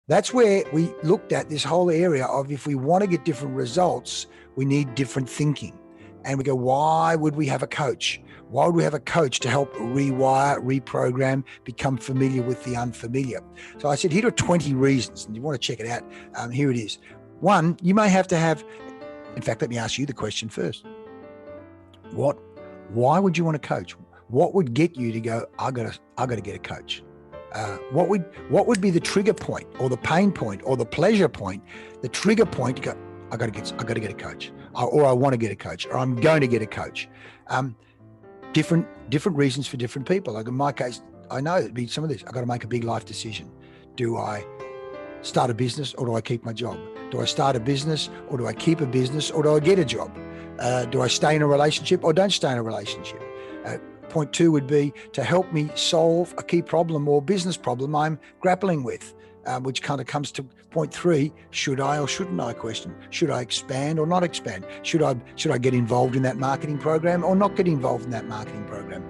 That's where we looked at this whole area of, if we want to get different results, we need different thinking. And we go, why would we have a coach? Why would we have a coach to help rewire, reprogram, become familiar with the unfamiliar? So I said, here are 20 reasons, and you want to check it out. Here it is. One, you may have to have, in fact, let me ask you the question first. Why would you want a coach? What would get you to go, I gotta get a coach? What would be the trigger point, or the pain point, or the pleasure point, the trigger point to go, I gotta get a coach, or I want to get a coach, or I'm going to get a coach. Different reasons for different people. Like in my case, I know it'd be some of this. I got to make a big life decision. Do I start a business, or do I keep my job? Do I start a business, or do I keep a business, or do I get a job? Do I stay in a relationship, or don't stay in a relationship? Point two would be to help me solve a key problem or business problem I'm grappling with, which kind of comes to point three, should I or shouldn't I question? Should I expand or not expand? Should I get involved in that marketing program or not get involved in that marketing program?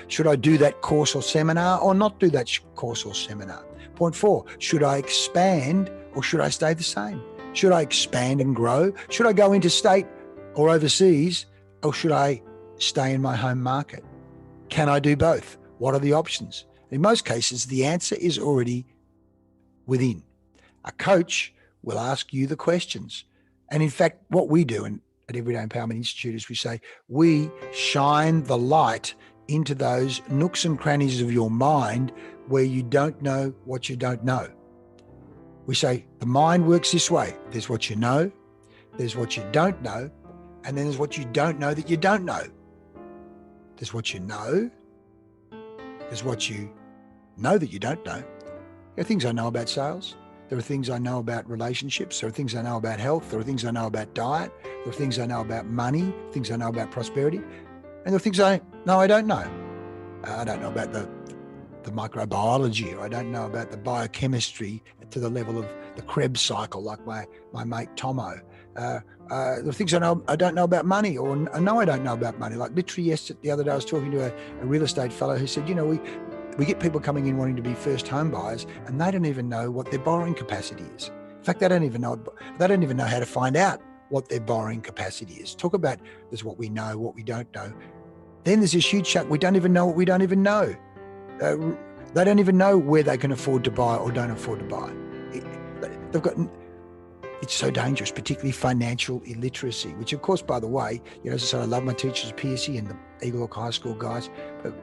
Should I do that course or seminar or not do that course or seminar? Point four, should I expand or should I stay the same? Should I expand and grow? Should I go interstate or overseas, or should I stay in my home market? Can I do both? What are the options? In most cases, the answer is already within. A coach will ask you the questions. And in fact, what we do at Everyday Empowerment Institute is we say, we shine the light into those nooks and crannies of your mind where you don't know what you don't know. We say the mind works this way. There's what you know, there's what you don't know, and then there's what you don't know that you don't know. There's what you know. There's what you know that you don't know. There are things I know about sales. There are things I know about relationships. There are things I know about health. There are things I know about diet. There are things I know about money, things I know about prosperity. And there are things I know I don't know. I don't know about the microbiology, or I don't know about the biochemistry to the level of the Krebs cycle, like my mate Tomo. The things I don't know about money, or I know I don't know about money. Like literally the other day I was talking to a real estate fellow who said, we get people coming in wanting to be first home buyers, and they don't even know what their borrowing capacity is. In fact, they don't even know how to find out what their borrowing capacity is. Talk about there's what we know, what we don't know. Then there's this huge chunk, we don't even know what we don't even know. They don't even know where they can afford to buy or don't afford to buy. It's so dangerous, particularly financial illiteracy, which of course, by the way, as I said, I love my teachers, Piercy and the Eagle Hawk High School guys, but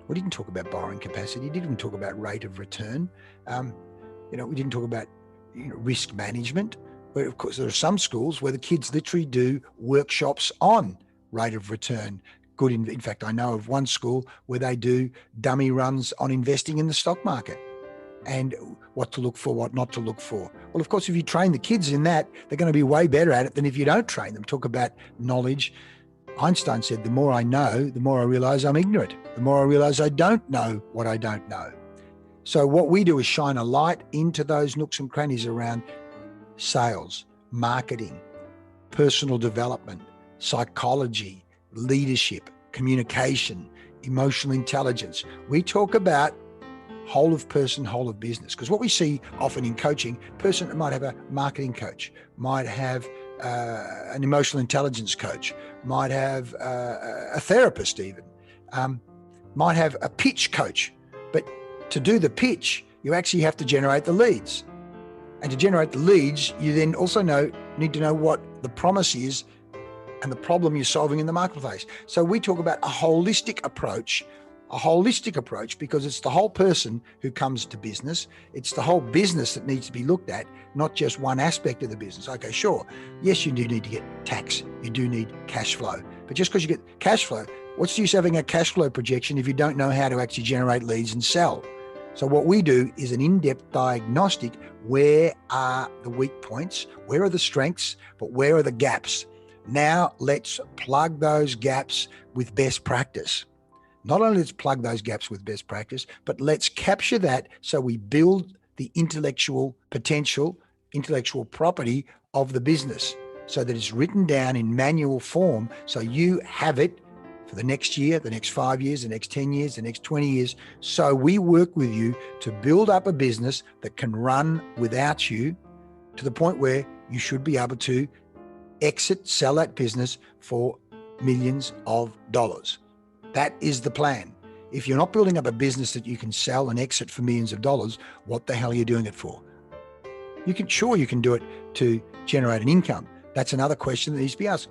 we didn't talk about borrowing capacity. We didn't talk about rate of return. We didn't talk about risk management. Where of course there are some schools where the kids literally do workshops on rate of return. In fact, I know of one school where they do dummy runs on investing in the stock market and what to look for, what not to look for. Well, of course, if you train the kids in that, they're going to be way better at it than if you don't train them. Talk about knowledge. Einstein said, the more I know, the more I realize I'm ignorant. The more I realize I don't know what I don't know. So what we do is shine a light into those nooks and crannies around sales, marketing, personal development, psychology, leadership, communication, emotional intelligence. We talk about whole of person, whole of business. Because what we see often in coaching, person might have a marketing coach, might have an emotional intelligence coach, might have a therapist even, might have a pitch coach. But to do the pitch, you actually have to generate the leads. And to generate the leads, you then also need to know what the promise is and the problem you're solving in the marketplace. So we talk about a holistic approach because it's the whole person who comes to business. It's the whole business that needs to be looked at, not just one aspect of the business. Okay, sure. Yes, you do need to get tax. You do need cash flow. But just because you get cash flow, what's the use of having a cash flow projection if you don't know how to actually generate leads and sell? So what we do is an in-depth diagnostic. Where are the weak points? Where are the strengths? But where are the gaps? Now let's plug those gaps with best practice. Not only let's plug those gaps with best practice, but let's capture that so we build the intellectual potential, intellectual property of the business so that it's written down in manual form so you have it for the next year, the next 5 years, the next 10 years, the next 20 years. So we work with you to build up a business that can run without you to the point where you should be able to exit, sell that business for millions of dollars. That is the plan. If you're not building up a business that you can sell and exit for millions of dollars, what the hell are you doing it for? You can do it to generate an income. That's another question that needs to be asked.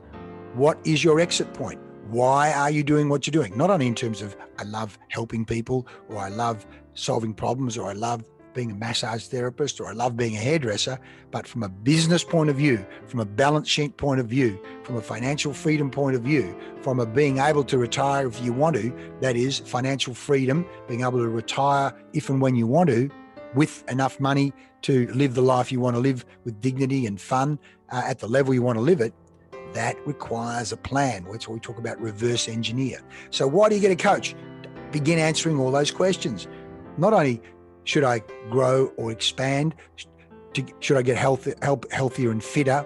What is your exit point? Why are you doing what you're doing? Not only in terms of I love helping people, or I love solving problems, or I love being a massage therapist, or I love being a hairdresser, but from a business point of view, from a balance sheet point of view, from a financial freedom point of view, from a being able to retire if you want to, that is financial freedom, being able to retire if and when you want to, with enough money to live the life you want to live with dignity and fun at the level you want to live it, that requires a plan. That's what we talk about, reverse engineer. So why do you get a coach? Begin answering all those questions. Not only should I grow or expand, should I get healthier and fitter,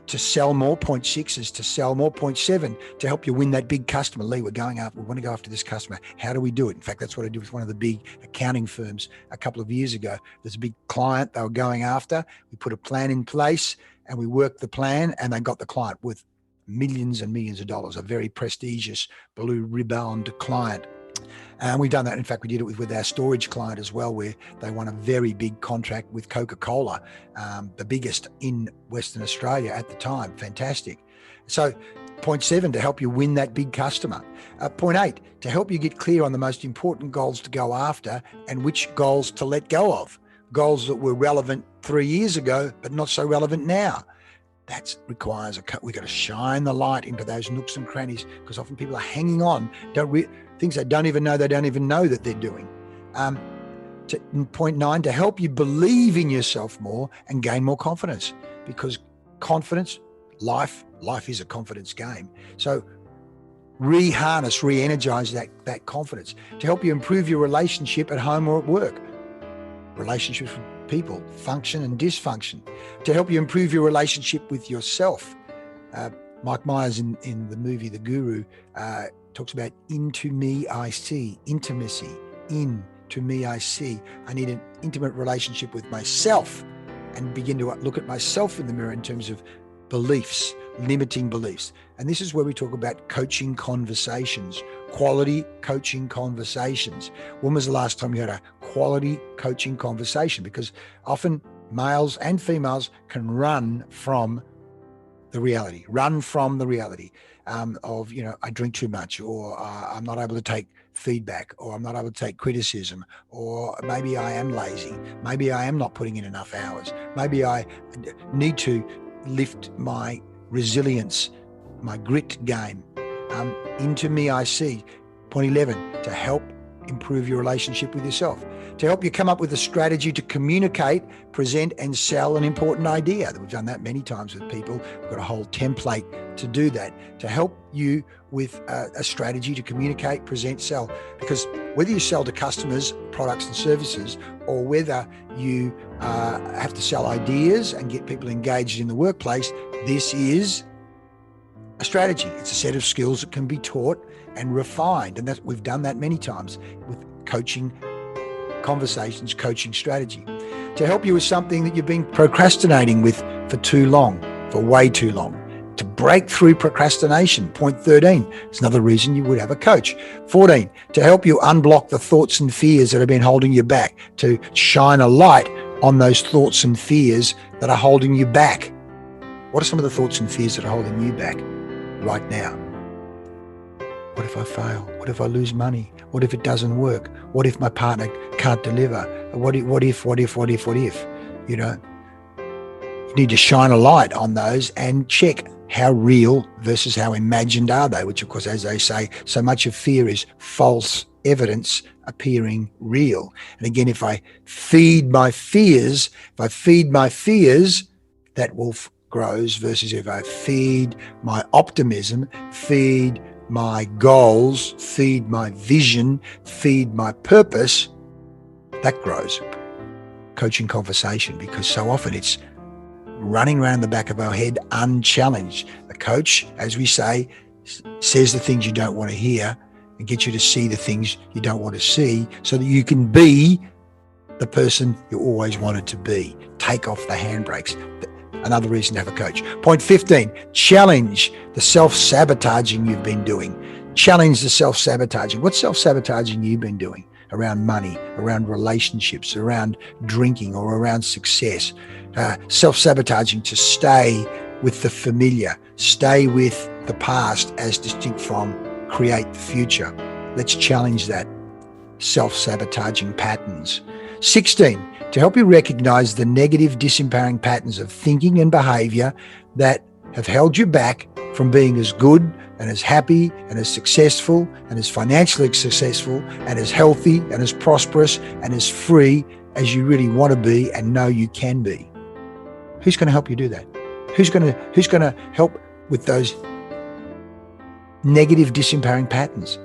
to sell more, point 6 is to sell more, point 7 to help you win that big customer. Lee, we want to go after this customer. How do we do it? In fact, that's what I did with one of the big accounting firms a couple of years ago. There's a big client they were going after. We put a plan in place and we worked the plan, and they got the client with millions and millions of dollars, a very prestigious blue ribbon client. And we've done that. In fact, we did it with our storage client as well, where they won a very big contract with Coca-Cola, the biggest in Western Australia at the time. Fantastic. So point 7, to help you win that big customer. Point 8, to help you get clear on the most important goals to go after and which goals to let go of. Goals that were relevant 3 years ago, but not so relevant now. That requires we've got to shine the light into those nooks and crannies, because often people are hanging on, things they don't even know that they're doing. Point 9, to help you believe in yourself more and gain more confidence, because confidence, life is a confidence game. So re-energize that confidence to help you improve your relationship at home or at work. Relationships with people, function and dysfunction, to help you improve your relationship with yourself. Mike Myers in the movie The Guru talks about into me I see, intimacy, into me I see. I need an intimate relationship with myself and begin to look at myself in the mirror in terms of beliefs, limiting beliefs. And this is where we talk about coaching conversations, quality coaching conversations. When was the last time you had a quality coaching conversation? Because often males and females can run from the reality of, I drink too much, or I'm not able to take feedback, or I'm not able to take criticism, or maybe I am lazy. Maybe I am not putting in enough hours. Maybe I need to lift my resilience, my grit game. Into me I see. Point 11, to help improve your relationship with yourself, to help you come up with a strategy to communicate, present and sell an important idea. We've done that many times with people. We've got a whole template to do that, to help you with a strategy to communicate, present, sell. Because whether you sell to customers, products and services, or whether you have to sell ideas and get people engaged in the workplace, this is a strategy. It's a set of skills that can be taught and refined. And we've done that many times with coaching conversations, coaching strategy, to help you with something that you've been procrastinating with for too long, for way too long, to break through procrastination. Point 13, it's another reason you would have a coach. 14, to help you unblock the thoughts and fears that have been holding you back, to shine a light on those thoughts and fears that are holding you back. What are some of the thoughts and fears that are holding you back right now? What if I fail? What if I lose money? What if it doesn't work? What if my partner can't deliver? What if? You need to shine a light on those and check how real versus how imagined are they, which of course, as they say, so much of fear is false evidence appearing real. And again, if I feed my fears, that wolf grows, versus if I feed my optimism, feed my goals, feed my vision, feed my purpose, that grows. Coaching conversation, because so often it's running around the back of our head unchallenged. The coach, as we say, says the things you don't want to hear, and gets you to see the things you don't want to see, so that you can be the person you always wanted to be. Take off the handbrakes. Another reason to have a coach. Point 15, challenge the self-sabotaging you've been doing. Challenge the self-sabotaging. What self-sabotaging you've been doing around money, around relationships, around drinking, or around success? Self-sabotaging to stay with the familiar, stay with the past as distinct from create the future. Let's challenge that. Self-sabotaging patterns. 16, to help you recognize the negative, disempowering patterns of thinking and behavior that have held you back from being as good and as happy and as successful and as financially successful and as healthy and as prosperous and as free as you really want to be and know you can be. Who's going to help you do that? Who's going to help with those negative, disempowering patterns?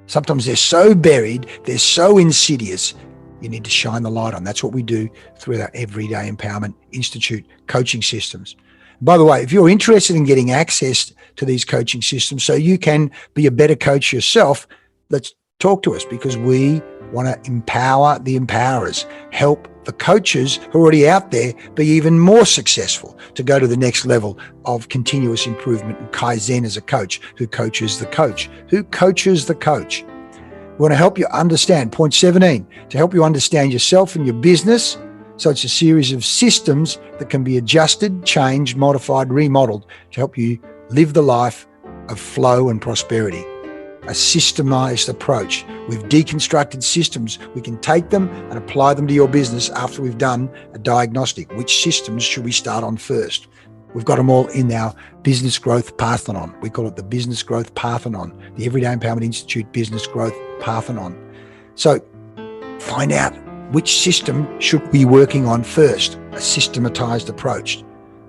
Sometimes they're so buried, they're so insidious, you need to shine the light on. That's what we do through our Everyday Empowerment Institute coaching systems. By the way, if you're interested in getting access to these coaching systems so you can be a better coach yourself, let's talk to us, because we want to empower the empowerers, help the coaches who are already out there be even more successful, to go to the next level of continuous improvement and Kaizen as a coach who coaches the coach. Who coaches the coach? We want to help you understand. Point 17, to help you understand yourself and your business. So it's a series of systems that can be adjusted, changed, modified, remodeled to help you live the life of flow and prosperity. A systemized approach. We've deconstructed systems. We can take them and apply them to your business after we've done a diagnostic. Which systems should we start on first? We've got them all in our Business Growth Parthenon. We call it the Business Growth Parthenon, the Everyday Empowerment Institute Business Growth Parthenon. So find out which system should we be working on first, a systematized approach.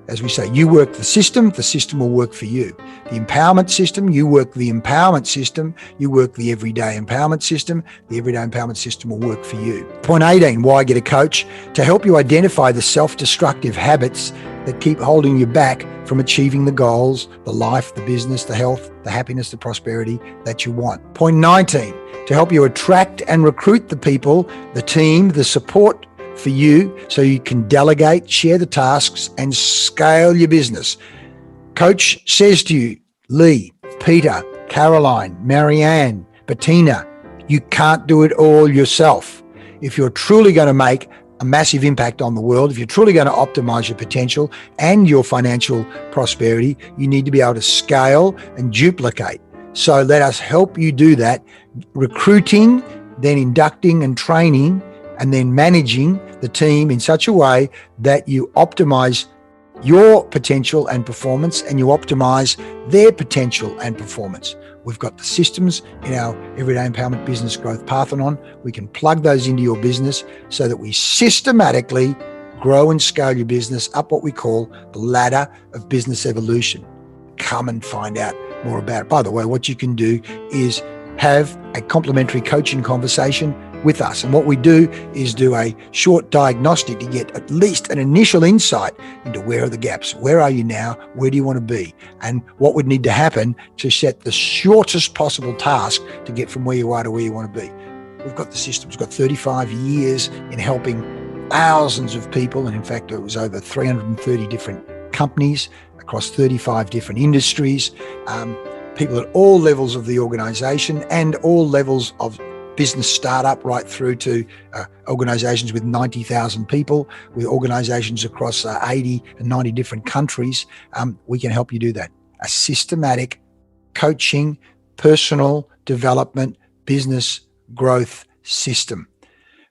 As we say, you work the system will work for you. The empowerment system, you work the empowerment system, you work the everyday empowerment system, the everyday empowerment system will work for you. Point 18, why get a coach? To help you identify the self-destructive habits that keep holding you back from achieving the goals, the life, the business, the health, the happiness, the prosperity that you want. Point 19, to help you attract and recruit the people, the team, the support for you so you can delegate, share the tasks, and scale your business. Coach says to you, Lee, Peter, Caroline, Marianne, Bettina, you can't do it all yourself. If you're truly going to make a massive impact on the world, if you're truly going to optimize your potential and your financial prosperity, you need to be able to scale and duplicate. So let us help you do that, recruiting, then inducting and training, and then managing the team in such a way that you optimize your potential and performance and you optimize their potential and performance. We've got the systems in our Everyday Empowerment Business Growth Parthenon. We can plug those into your business so that we systematically grow and scale your business up what we call the ladder of business evolution. Come and find out more about it. By the way, what you can do is have a complimentary coaching conversation with us. And what we do is do a short diagnostic to get at least an initial insight into where are the gaps, where are you now, where do you want to be, and what would need to happen to set the shortest possible task to get from where you are to where you want to be. We've got the systems. We've got 35 years in helping thousands of people. And in fact, it was over 330 different companies across 35 different industries, people at all levels of the organization and all levels of business startup right through to organizations with 90,000 people, with organizations across 80 and 90 different countries. We can help you do that. A systematic coaching, personal development, business growth system.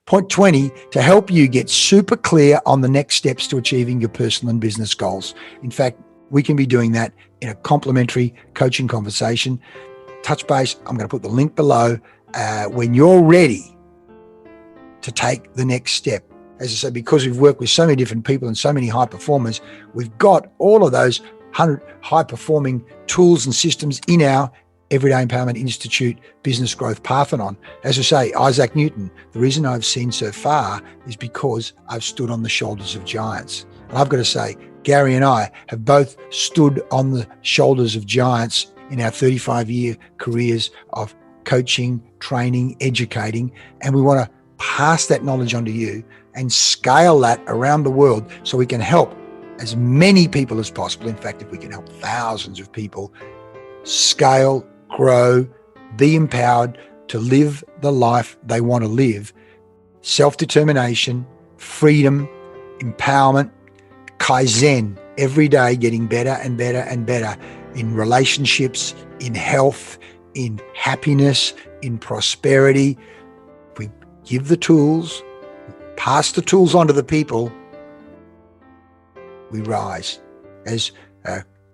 Point 20, to help you get super clear on the next steps to achieving your personal and business goals. In fact, we can be doing that in a complimentary coaching conversation. Touch base. I'm going to put the link below. When you're ready to take the next step. As I said, because we've worked with so many different people and so many high performers, we've got all of those 100 high performing tools and systems in our Everyday Empowerment Institute Business Growth Parthenon. As I say, Isaac Newton, the reason I've seen so far is because I've stood on the shoulders of giants. And I've got to say, Gary and I have both stood on the shoulders of giants in our 35-year careers of coaching, training, educating, and we want to pass that knowledge on to you and scale that around the world so we can help as many people as possible. In fact, if we can help thousands of people scale, grow, be empowered to live the life they want to live, self-determination, freedom, empowerment, Kaizen, every day getting better and better and better in relationships, in health, in happiness, in prosperity. We give the tools, pass the tools on to the people, we rise. As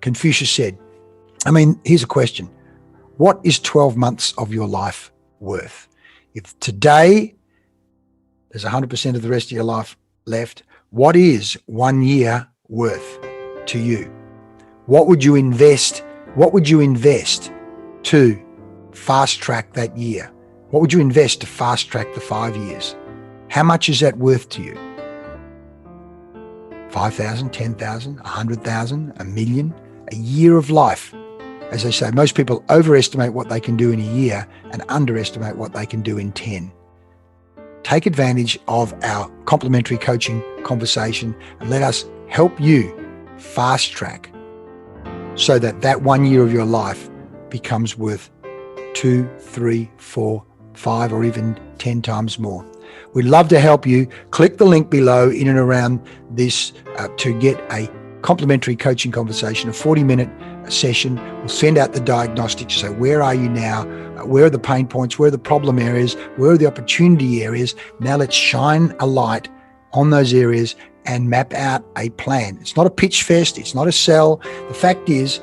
Confucius said, here's a question. What is 12 months of your life worth? If today there's 100% of the rest of your life left, what is 1 year worth to you? What would you invest? What would you invest to fast track that year? What would you invest to fast track the 5 years? How much is that worth to you? 5,000, 10,000, 100,000, a million, a year of life. As I say, most people overestimate what they can do in a year and underestimate what they can do in 10. Take advantage of our complimentary coaching conversation and let us help you fast track so that that 1 year of your life becomes worth 2, 3, 4, 5, or even 10 times more. We'd love to help you. Click the link below in and around this to get a complimentary coaching conversation, a 40-minute session. We'll send out the diagnostics to say, where are you now? Where are the pain points? Where are the problem areas? Where are the opportunity areas? Now let's shine a light on those areas and map out a plan. It's not a pitch fest. It's not a sell. The fact is,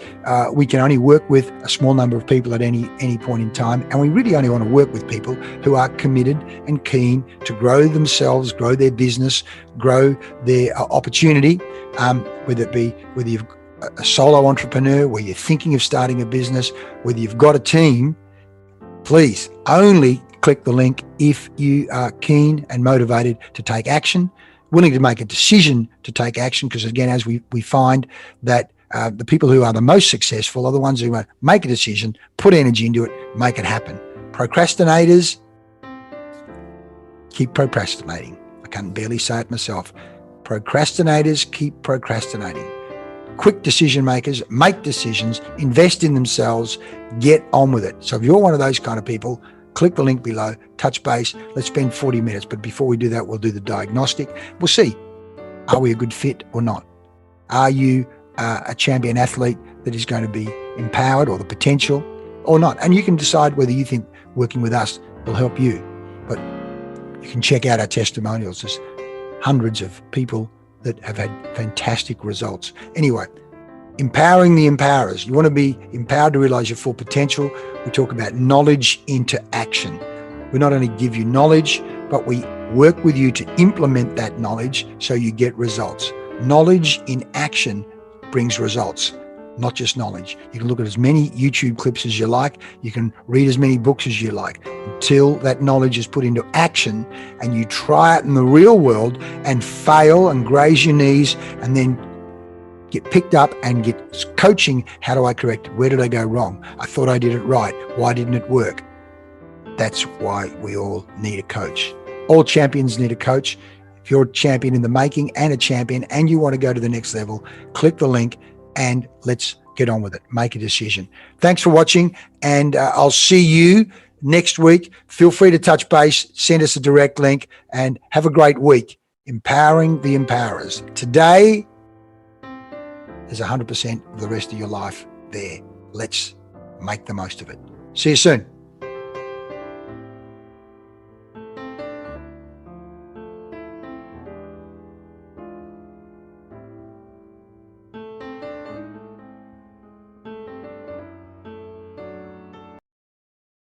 we can only work with a small number of people at any point in time. And we really only want to work with people who are committed and keen to grow themselves, grow their business, grow their opportunity, whether you've a solo entrepreneur, where you're thinking of starting a business, whether you've got a team. Please only click the link if you are keen and motivated to take action, willing to make a decision to take action, because again, as we find that the people who are the most successful are the ones who make a decision, put energy into it, make it happen. Procrastinators, keep procrastinating. I can barely say it myself. Procrastinators keep procrastinating. Quick decision makers make decisions, invest in themselves, get on with it. So if you're one of those kind of people, click the link below, touch base. Let's spend 40 minutes. But before we do that, we'll do the diagnostic. We'll see, are we a good fit or not? Are you a champion athlete that is going to be empowered, or the potential or not? And you can decide whether you think working with us will help you. But you can check out our testimonials. There's hundreds of people that have had fantastic results. Anyway, empowering the empowerers. You want to be empowered to realize your full potential. We talk about knowledge into action. We not only give you knowledge, but we work with you to implement that knowledge so you get results. Knowledge in action brings results, not just knowledge. You can look at as many YouTube clips as you like. You can read as many books as you like, until that knowledge is put into action and you try it in the real world and fail and graze your knees and then get picked up and get coaching. How do I correct it? Where did I go wrong? I thought I did it right. Why didn't it work? That's why we all need a coach. All champions need a coach. If you're a champion in the making and a champion and you want to go to the next level, click the link and let's get on with it. Make a decision. Thanks for watching, and I'll see you next week. Feel free to touch base, send us a direct link, and have a great week. Empowering the empowerers. Today, there's 100% of the rest of your life there. Let's make the most of it. See you soon.